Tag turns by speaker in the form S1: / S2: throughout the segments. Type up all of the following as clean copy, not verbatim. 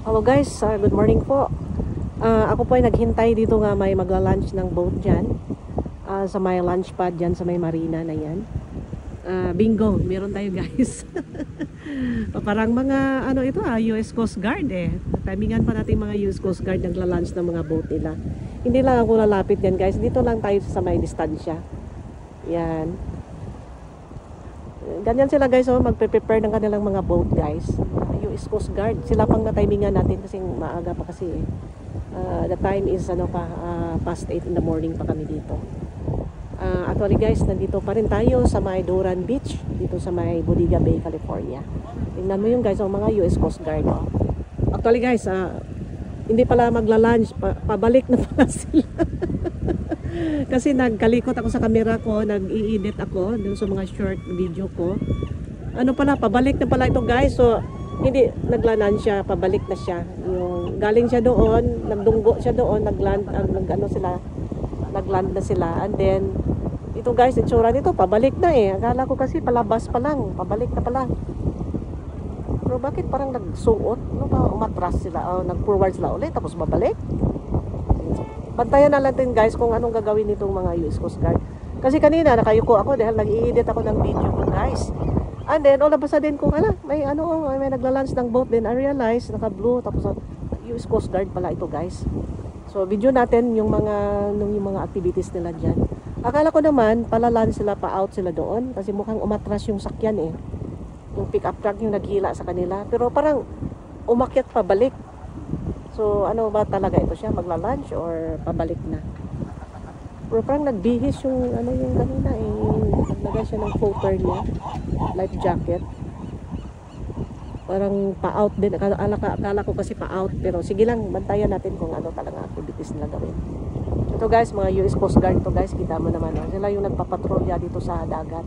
S1: Hello guys, good morning po. Ako po ay naghintay dito nga may magla-lunch ng boat dyan. Sa may lunch pad dyan sa may marina na yan. Bingo, meron tayo guys. Parang mga ano ito US Coast Guard eh. Timingan pa natin mga US Coast Guard nagla-lunch ng mga boat nila. Hindi lang ako lalapit yan guys. Dito lang tayo sa may distansya. Yan. Ganyan sila guys, oh, magpe-prepare ng kanilang mga boat guys. US Coast Guard. Sila pang na-timingan natin kasi maaga pa kasi eh. The time is ano pa, past 8 in the morning pa kami dito. Actually guys, nandito pa rin tayo sa may Doran Beach, dito sa may Bodega Bay, California. Tingnan mo yung guys, oh, mga US Coast Guard. Oh. Actually guys, hindi pala magla-lunch, pabalik na pala sila. Kasi nagkalikot ako sa camera ko, nag-i-edit ako dun sa mga short video ko. Ano pala, pabalik na pala ito guys. So, hindi naglanan siya, pabalik na siya. Yung galing siya doon, nagdunggo siya doon, nagland na sila. And then, ito guys, itsura nito, pabalik na eh. Akala ko kasi palabas pa lang, pabalik na pala. Pero bakit parang nagsuot? Ano ba, umatras sila, nag-forward sila ulit, tapos babalik? Bantayan na natin guys kung anong gagawin nitong mga US Coast Guard. Kasi kanina nakayuko ako dahil nag-i-edit ako ng video ko guys. And then all of a sudden kung may nagla-launch ng boat, then I realized naka-blue tapos US Coast Guard pala ito guys. So video natin yung mga activities nila diyan. Akala ko naman pala-launch sila, pa-out sila doon kasi mukhang umatras yung sakyan eh. Yung pick-up truck yung naghila sa kanila, pero parang umakyat pabalik. So, ano ba talaga ito siya? Magla-lunch or pabalik na? Pero parang nagbihis yung kanina eh. Naglagay siya ng floater niya. Life jacket. Parang pa-out din. Akala ko kasi pa-out. Pero sige lang, bantayan natin kung ano talaga activities nila gawin. Ito guys, mga US Coast Guard ito guys. Kita mo naman. Sila yung nagpapatrolya dito sa dagat.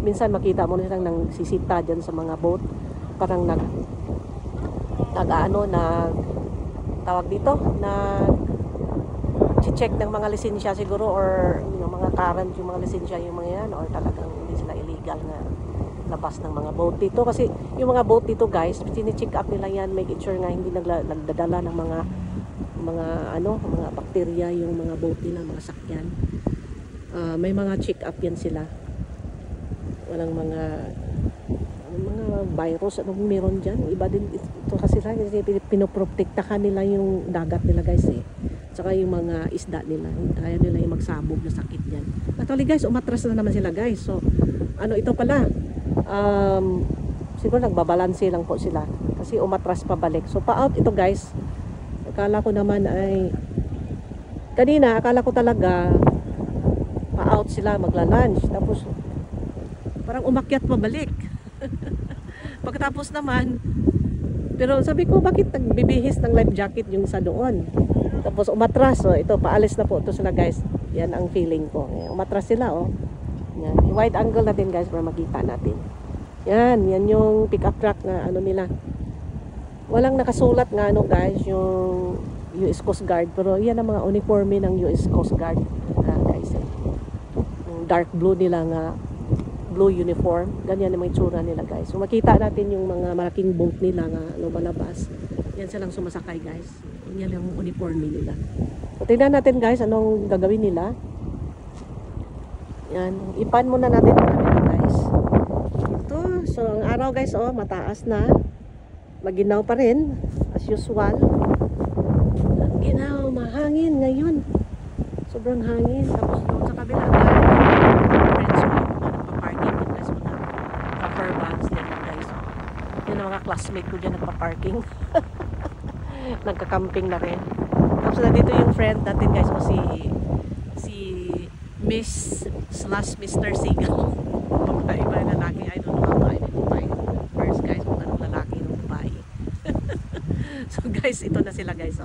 S1: Minsan makita mo na silang nagsisita dyan sa mga boat. Parang tawag dito na check ng mga lisensya siguro, or yung mga current yung mga lisensya yung mga yan, or talagang hindi sila illegal na labas ng mga boat dito. Kasi yung mga boat dito guys, sine-check up nila yan, make sure nga hindi nagdadala ng mga bakterya yung mga boat nila, mga sakyan. May mga check up yan sila, walang mga virus anong meron dyan. Iba din ito kasi pinoprotektahan nila yung dagat nila guys eh, tsaka yung mga isda nila, kaya nila yung magsabog na sakit dyan. Actually guys, umatras na naman sila guys. So ito pala, siguro nagbabalanse lang po sila kasi umatras pabalik. So pa-out ito guys. Akala ko naman ay kanina, akala ko talaga pa-out sila, magla-lunch, tapos parang umakyat pabalik. Pagkatapos naman, pero sabi ko, bakit nagbibihis ng life jacket yung sa doon? Tapos umatras, so ito, paalis na po ito sila guys. Yan ang feeling ko. Umatras sila, oh. Yan. Wide angle natin guys para makita natin. Yan yung pick-up truck na nila. Walang nakasulat nga guys, yung US Coast Guard. Pero yan ang mga uniforme ng US Coast Guard guys. Yung dark blue nila nga, blue uniform, ganyan naman yung tsura nila guys. So makita natin yung mga malaking boat nila nga lumalabas. Yan silang sumasakay guys. Yan yung uniforme nila. So tingnan natin guys anong gagawin nila. Yan, ipan muna natin ang camera guys. Ito, so ang araw guys mataas na. Maginaw pa rin as usual. Ginaw, mahangin ngayon. Sobrang hangin. Tapos doon sa kabila mga classmate ko dyan nagpa-parking. Nagka-camping na rin. Tapos nandito yung friend natin guys, si Miss/Mr. Seagal. Babae ba lalaki? I don't know how to identify first guys kung anong lalaki ng babae. So guys, ito na sila guys.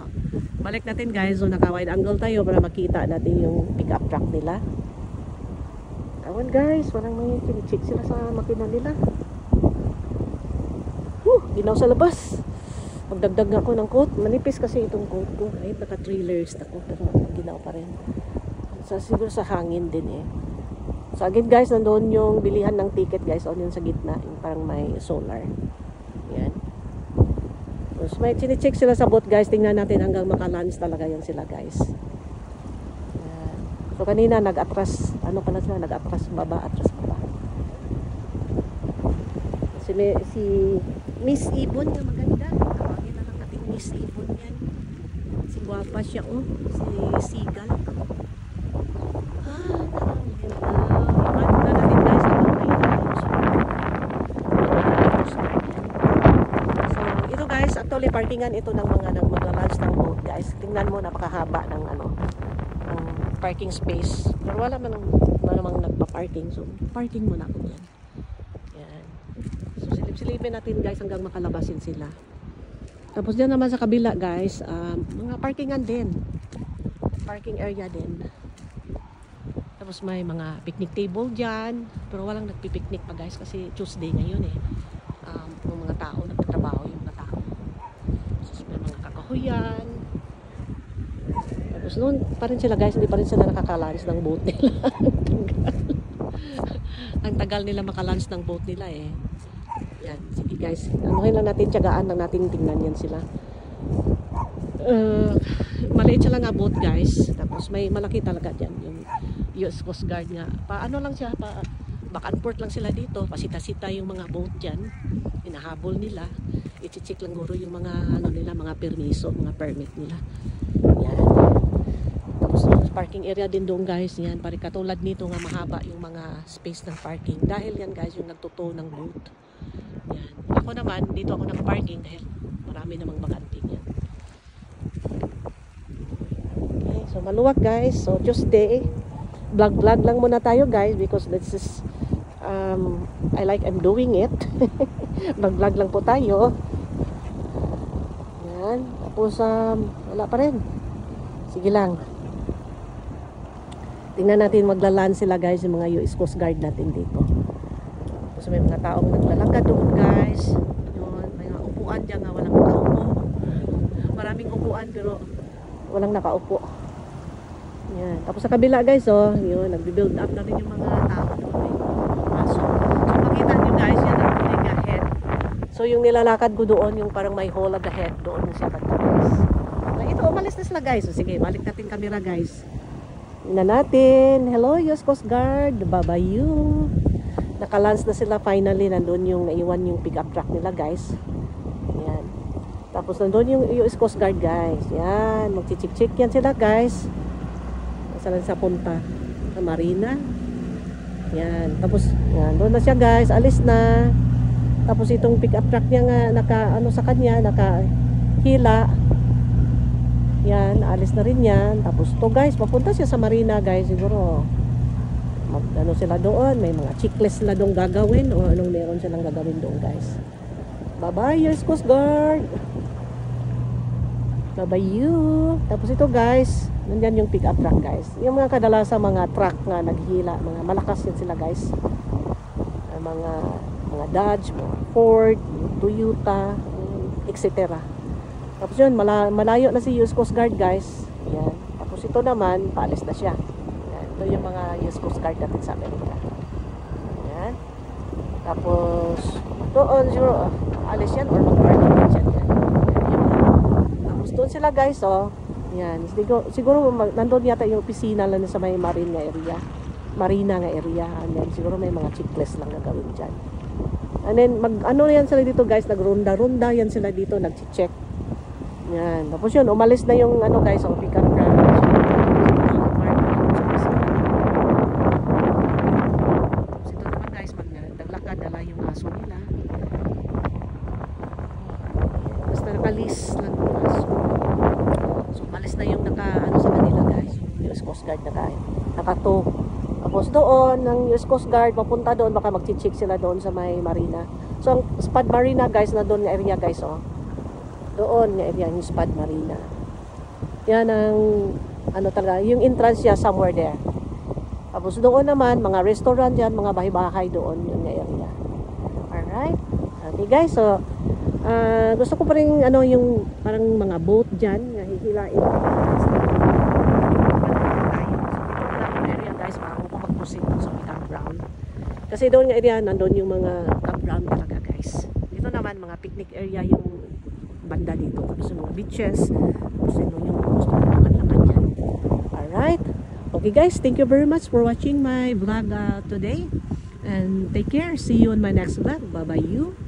S1: Balik natin guys. So naka-wide angle tayo para makita natin yung pick-up truck nila. Kawan guys, walang may kinichik sila sa makina nila. Ginaw sa labas. Magdagdag ako ng coat. Manipis kasi itong coat ko. Kahit naka-3 layers na ko. Pero ginaw pa rin. Siguro sa hangin din eh. So again guys, nandoon yung bilihan ng ticket guys. On yun sa gitna. Yung parang may solar. Yan. So Tapos may chine-check sila sa boat guys. Tingnan natin hanggang makalunch talaga yan sila guys. Yan. So kanina nag-atras, ano pala sila, nag-atras baba, atras baba. Si Miss Ibon na maganda. Tawagin na lang natin Miss Ibon yan. Si guwapa siya oh. Si Seagull. Actually, parkingan ito ng mga magla-lunch ng boat, guys. Tingnan mo, napakahaba ng ng parking space. Pero wala man namang nagpa-parking. So, parking muna ako diyan. Yan. So, silip-silipin natin, guys, hanggang makalabasin sila. Tapos diyan naman sa kabila, guys, mga parkingan din. Parking area din. Tapos may mga picnic table diyan. Pero walang nagpi-picnic pa, guys, kasi Tuesday ngayon eh. Yung mga tao nagtatrabaho, yung mga tao. Yan. Tapos noon pa rin sila guys, hindi pa rin sila nakakalaunch ng boat nila. Ang tagal nila makalunch ng boat nila eh. Yan, sige guys, anuhin lang natin, tiyagaan lang natin, tingnan yan sila. Maliit siya lang nga boat guys. Tapos may malaki talaga dyan, yung US Coast Guard nga. Paano lang siya, back and forth lang sila dito, pasita-sita yung mga boat dyan, hinahabol nila. I-check lang guro yung mga nila, mga permiso, mga permit nila. Yan. Tapos parking area din doon guys. Yan, pare katulad nito nga mahaba yung mga space ng parking. Dahil yan guys yung nagtuto ng boat. Yan. Ako naman, dito ako naka-parking dahil marami namang bakanting yan. Okay, so maluwag guys. So Tuesday, vlog lang muna tayo guys because this is I'm doing it. Vlog lang po tayo. Yan. Tapos wala pa rin. Sige lang. Tingnan natin maglalan sila guys, yung mga US Coast Guard natin dito. Tapos may mga taong naglalakad doon guys. Yun, may mga upuan dyan nga walang nakaupo. Maraming upuan pero walang nakaupo. Yan. Tapos sa kabila guys, oh, yun, nagbi-build up na rin yung mga tao doon. So makita nyo guys, yan ang huling ahead. So yung nilalakad ko doon, yung parang may hole at the head, doon siya banda guys. So, ito, umalis na sila guys. So sige, balik natin camera guys. Tingnan natin. Hello, US Coast Guard. Bye-bye you. Nakalance na sila finally. Nandun yung naiwan yung pick-up truck nila guys. Yan. Tapos nandun yung US Coast Guard guys. Yan. Magchichik-chik yan sila guys. Saan sa punta? Sa Marina. Yan. Tapos, yan. Doon na siya guys. Alis na. Tapos itong pick-up truck niya nga, sa kanya, nakahila. Yan. Alis na rin yan. Tapos to guys, papunta siya sa Marina guys. Siguro, sila doon. May mga checklist sila doon gagawin. O anong meron silang gagawin doon guys. Bye-bye, US Coast Guard. Bye-bye you. Tapos ito guys, nandyan yung pick-up truck guys. Yung mga kadalasan mga truck nga naghila, mga malakas yan sila guys. Mga Dodge, mga Ford, Toyota, etc. Tapos yun, malayo na si US Coast Guard guys. Yan. Tapos ito naman, paalis na siya. Yan. Ito yung mga US Coast Guard natin sa Amerika. Yan. Tapos doon siguro, alis yan or mag-parking yan siya. Tapos doon sila guys, oh. Yan. Siguro nandun yata yung opisina lang sa may Marina nga area. And then siguro may mga checklist lang na gawin dyan. And then ano yan sila dito guys, nagronda-ronda yan sila dito, nag-check. Yan. Tapos yun, umalis na yung guys, ang pick-up truck. Tapos ito naman guys, naglakad dala yung aso nila. Basta nakalis lang yung aso. So umalis na yung sa kanila guys, yung US Coast Guard nakato. Tapos doon, ng US Coast Guard, papunta doon, baka mag-check sila doon sa may Marina. So ang Spad Marina guys, na doon nga area guys, oh. Doon nga area, yung Spad Marina. Yan ang, talaga, yung entrance niya somewhere there. Tapos doon naman, mga restaurant yan, mga bahay-bahay doon, yung nga area. Alright? Okay guys, so, gusto ko pa rin, yung parang mga boat dyan, nga hihilain. Kasi doon nga area, nandun yung mga campground talaga guys. Dito naman, mga picnic area yung banda dito. Tapos yung mga beaches. Tapos yung gusto mo lakad-lakad yan. Alright. Okay guys, thank you very much for watching my vlog today. And take care. See you on my next vlog. Bye-bye you.